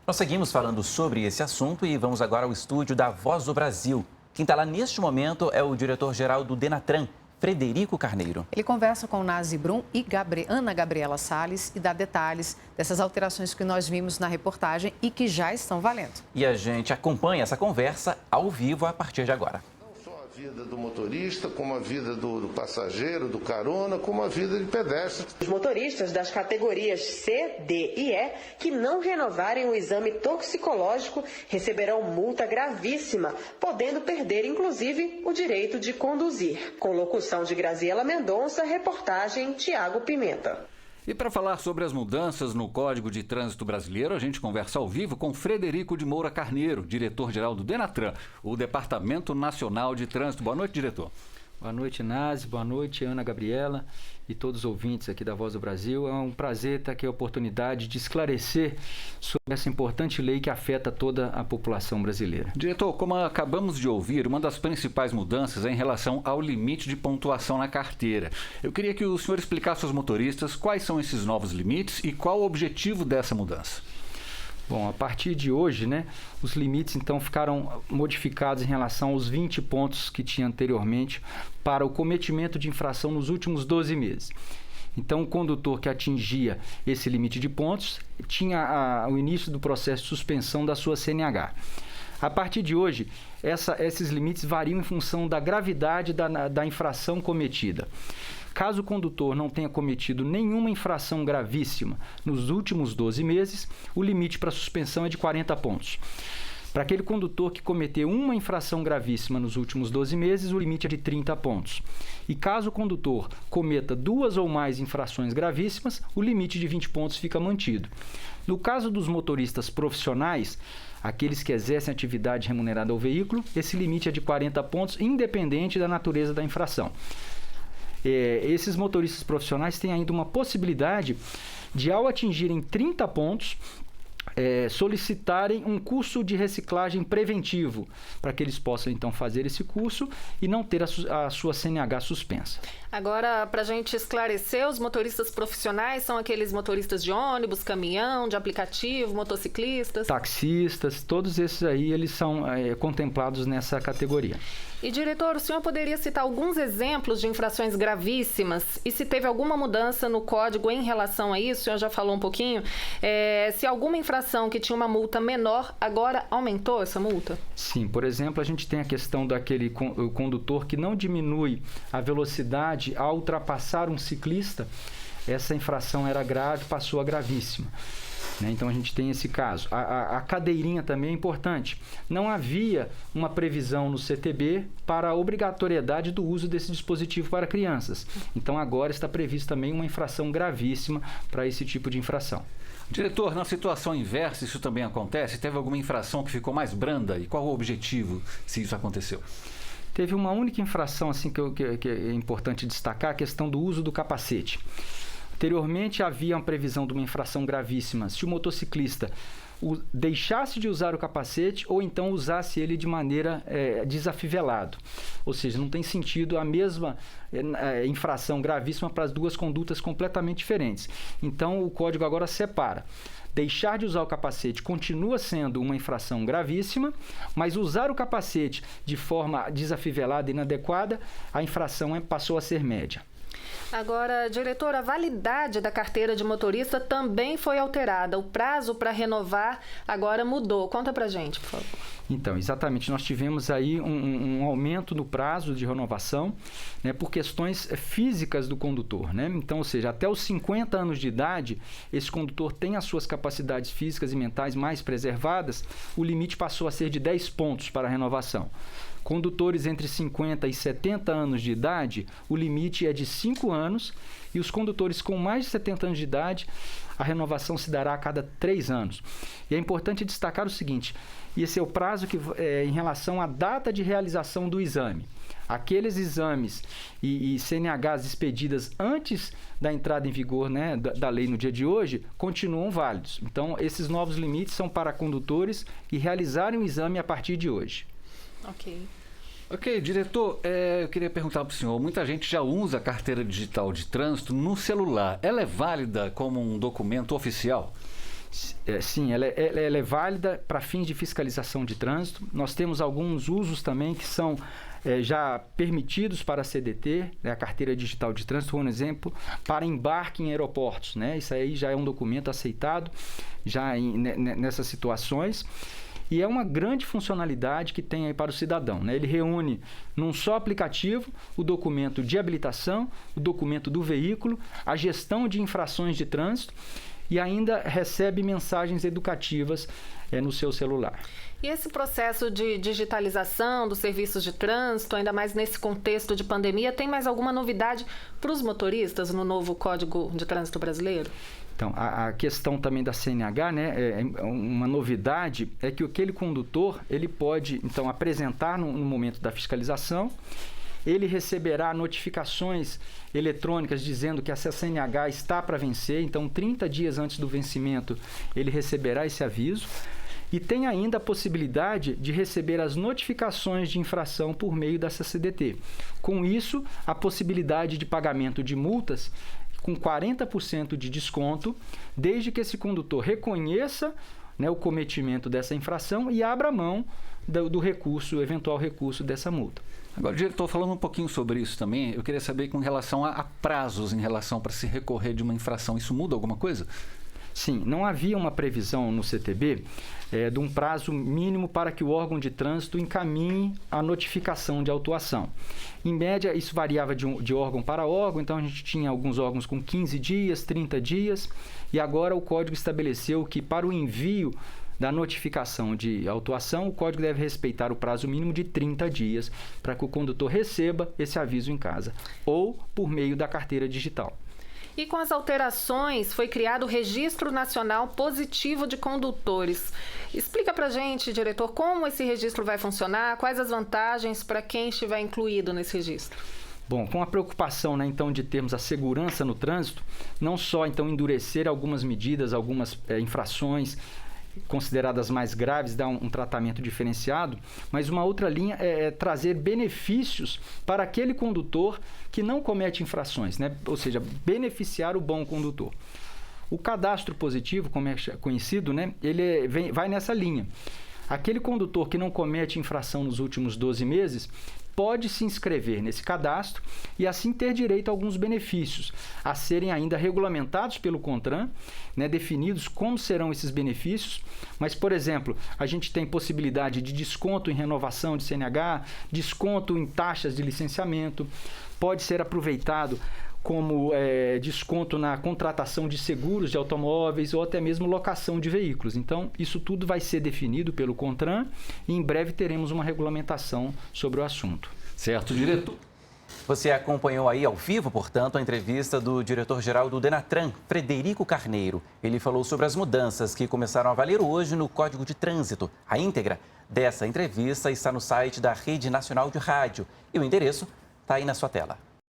Nós seguimos falando sobre esse assunto e vamos agora ao estúdio da Voz do Brasil. Quem está lá neste momento é o diretor-geral do Denatran, Frederico Carneiro. Ele conversa com Nazi Brum e Ana Gabriela Salles e dá detalhes dessas alterações que nós vimos na reportagem e que já estão valendo. E a gente acompanha essa conversa ao vivo a partir de agora. A vida do motorista, como a vida do passageiro, do carona, como a vida de pedestre. Os motoristas das categorias C, D e E que não renovarem o exame toxicológico receberão multa gravíssima, podendo perder, inclusive, o direito de conduzir. Com locução de Graziela Mendonça, reportagem Tiago Pimenta. E para falar sobre as mudanças no Código de Trânsito Brasileiro, a gente conversa ao vivo com Frederico de Moura Carneiro, diretor-geral do Denatran, o Departamento Nacional de Trânsito. Boa noite, diretor. Boa noite, Nazi. Boa noite, Ana Gabriela e todos os ouvintes aqui da Voz do Brasil. É um prazer estar aqui a oportunidade de esclarecer sobre essa importante lei que afeta toda a população brasileira. Diretor, como acabamos de ouvir, uma das principais mudanças é em relação ao limite de pontuação na carteira. Eu queria que o senhor explicasse aos motoristas quais são esses novos limites e qual o objetivo dessa mudança. Bom, a partir de hoje, os limites então ficaram modificados em relação aos 20 pontos que tinha anteriormente para o cometimento de infração nos últimos 12 meses. Então, o condutor que atingia esse limite de pontos tinha o início do processo de suspensão da sua CNH. A partir de hoje, esses limites variam em função da gravidade da infração cometida. Caso o condutor não tenha cometido nenhuma infração gravíssima nos últimos 12 meses, o limite para suspensão é de 40 pontos. Para aquele condutor que cometeu uma infração gravíssima nos últimos 12 meses, o limite é de 30 pontos. E caso o condutor cometa 2 ou mais infrações gravíssimas, o limite de 20 pontos fica mantido. No caso dos motoristas profissionais, aqueles que exercem atividade remunerada ao veículo, esse limite é de 40 pontos, independente da natureza da infração. Esses motoristas profissionais têm ainda uma possibilidade de, ao atingirem 30 pontos, solicitarem um curso de reciclagem preventivo, para que eles possam então fazer esse curso e não ter a sua CNH suspensa. Agora, para a gente esclarecer, os motoristas profissionais são aqueles motoristas de ônibus, caminhão, de aplicativo, motociclistas? Taxistas, todos esses aí, eles são contemplados nessa categoria. E, diretor, o senhor poderia citar alguns exemplos de infrações gravíssimas? E se teve alguma mudança no código em relação a isso? O senhor já falou um pouquinho. Se alguma infração que tinha uma multa menor, agora aumentou essa multa? Sim, por exemplo, a gente tem a questão daquele condutor que não diminui a velocidade ao ultrapassar um ciclista. Essa infração era grave, passou a gravíssima. Então, a gente tem esse caso. A cadeirinha também é importante. Não havia uma previsão no CTB para a obrigatoriedade do uso desse dispositivo para crianças. Então, agora está previsto também uma infração gravíssima para esse tipo de infração. Diretor, na situação inversa, isso também acontece? Teve alguma infração que ficou mais branda? E qual o objetivo, se isso aconteceu? Teve uma única infração assim, que é importante destacar, a questão do uso do capacete. Anteriormente, havia uma previsão de uma infração gravíssima se o motociclista deixasse de usar o capacete ou então usasse ele de maneira desafivelado. Ou seja, não tem sentido a mesma infração gravíssima para as duas condutas completamente diferentes. Então, o código agora separa. Deixar de usar o capacete continua sendo uma infração gravíssima, mas usar o capacete de forma desafivelada e inadequada, a infração passou a ser média. Agora, diretor, a validade da carteira de motorista também foi alterada. O prazo para renovar agora mudou. Conta pra gente, por favor. Então, exatamente. Nós tivemos aí um aumento no prazo de renovação, por questões físicas do condutor. Então, ou seja, até os 50 anos de idade, esse condutor tem as suas capacidades físicas e mentais mais preservadas, o limite passou a ser de 10 pontos para a renovação. Condutores entre 50 e 70 anos de idade, o limite é de 5 anos e os condutores com mais de 70 anos de idade, a renovação se dará a cada 3 anos. E é importante destacar o seguinte, esse é o prazo que em relação à data de realização do exame. Aqueles exames e CNHs expedidas antes da entrada em vigor da lei no dia de hoje continuam válidos. Então, esses novos limites são para condutores que realizarem o exame a partir de hoje. Ok, diretor, eu queria perguntar para o senhor, muita gente já usa a carteira digital de trânsito no celular. Ela é válida como um documento oficial? Sim, ela é válida para fins de fiscalização de trânsito. Nós temos alguns usos também que são já permitidos para a CDT, né, a Carteira Digital de Trânsito, por exemplo, para embarque em aeroportos, né? Isso aí já é um documento aceitado já nessas situações. E é uma grande funcionalidade que tem aí para o cidadão, né? Ele reúne num só aplicativo o documento de habilitação, o documento do veículo, a gestão de infrações de trânsito e ainda recebe mensagens educativas no seu celular. E esse processo de digitalização dos serviços de trânsito, ainda mais nesse contexto de pandemia, tem mais alguma novidade para os motoristas no novo Código de Trânsito Brasileiro? Então, a questão também da CNH, né, uma novidade é que aquele condutor, ele pode, então, apresentar no momento da fiscalização, ele receberá notificações eletrônicas dizendo que essa CNH está para vencer, então 30 dias antes do vencimento ele receberá esse aviso. E tem ainda a possibilidade de receber as notificações de infração por meio dessa CDT. Com isso, a possibilidade de pagamento de multas com 40% de desconto, desde que esse condutor reconheça, né, o cometimento dessa infração e abra mão do recurso, eventual recurso dessa multa. Agora, diretor, falando um pouquinho sobre isso também, eu queria saber com relação a prazos em relação para se recorrer de uma infração. Isso muda alguma coisa? Sim, não havia uma previsão no CTB de um prazo mínimo para que o órgão de trânsito encaminhe a notificação de autuação. Em média, isso variava de órgão para órgão, então a gente tinha alguns órgãos com 15 dias, 30 dias, e agora o Código estabeleceu que para o envio da notificação de autuação, o Código deve respeitar o prazo mínimo de 30 dias para que o condutor receba esse aviso em casa, ou por meio da carteira digital. E com as alterações, foi criado o Registro Nacional Positivo de Condutores. Explica pra gente, diretor, como esse registro vai funcionar, quais as vantagens para quem estiver incluído nesse registro. Bom, com a preocupação, né, então, de termos a segurança no trânsito, não só, então, endurecer algumas medidas, algumas infrações consideradas mais graves, dar um tratamento diferenciado, mas uma outra linha é trazer benefícios para aquele condutor que não comete infrações, né? Ou seja, beneficiar o bom condutor. O cadastro positivo, como é conhecido, né, ele vai nessa linha. Aquele condutor que não comete infração nos últimos 12 meses pode se inscrever nesse cadastro e assim ter direito a alguns benefícios a serem ainda regulamentados pelo CONTRAN, né, definidos como serão esses benefícios, mas, por exemplo, a gente tem possibilidade de desconto em renovação de CNH, desconto em taxas de licenciamento, pode ser aproveitado como desconto na contratação de seguros de automóveis ou até mesmo locação de veículos. Então, isso tudo vai ser definido pelo CONTRAN e em breve teremos uma regulamentação sobre o assunto. Certo, diretor. Você acompanhou aí ao vivo, portanto, a entrevista do diretor-geral do Denatran, Frederico Carneiro. Ele falou sobre as mudanças que começaram a valer hoje no Código de Trânsito. A íntegra dessa entrevista está no site da Rede Nacional de Rádio e o endereço está aí na sua tela.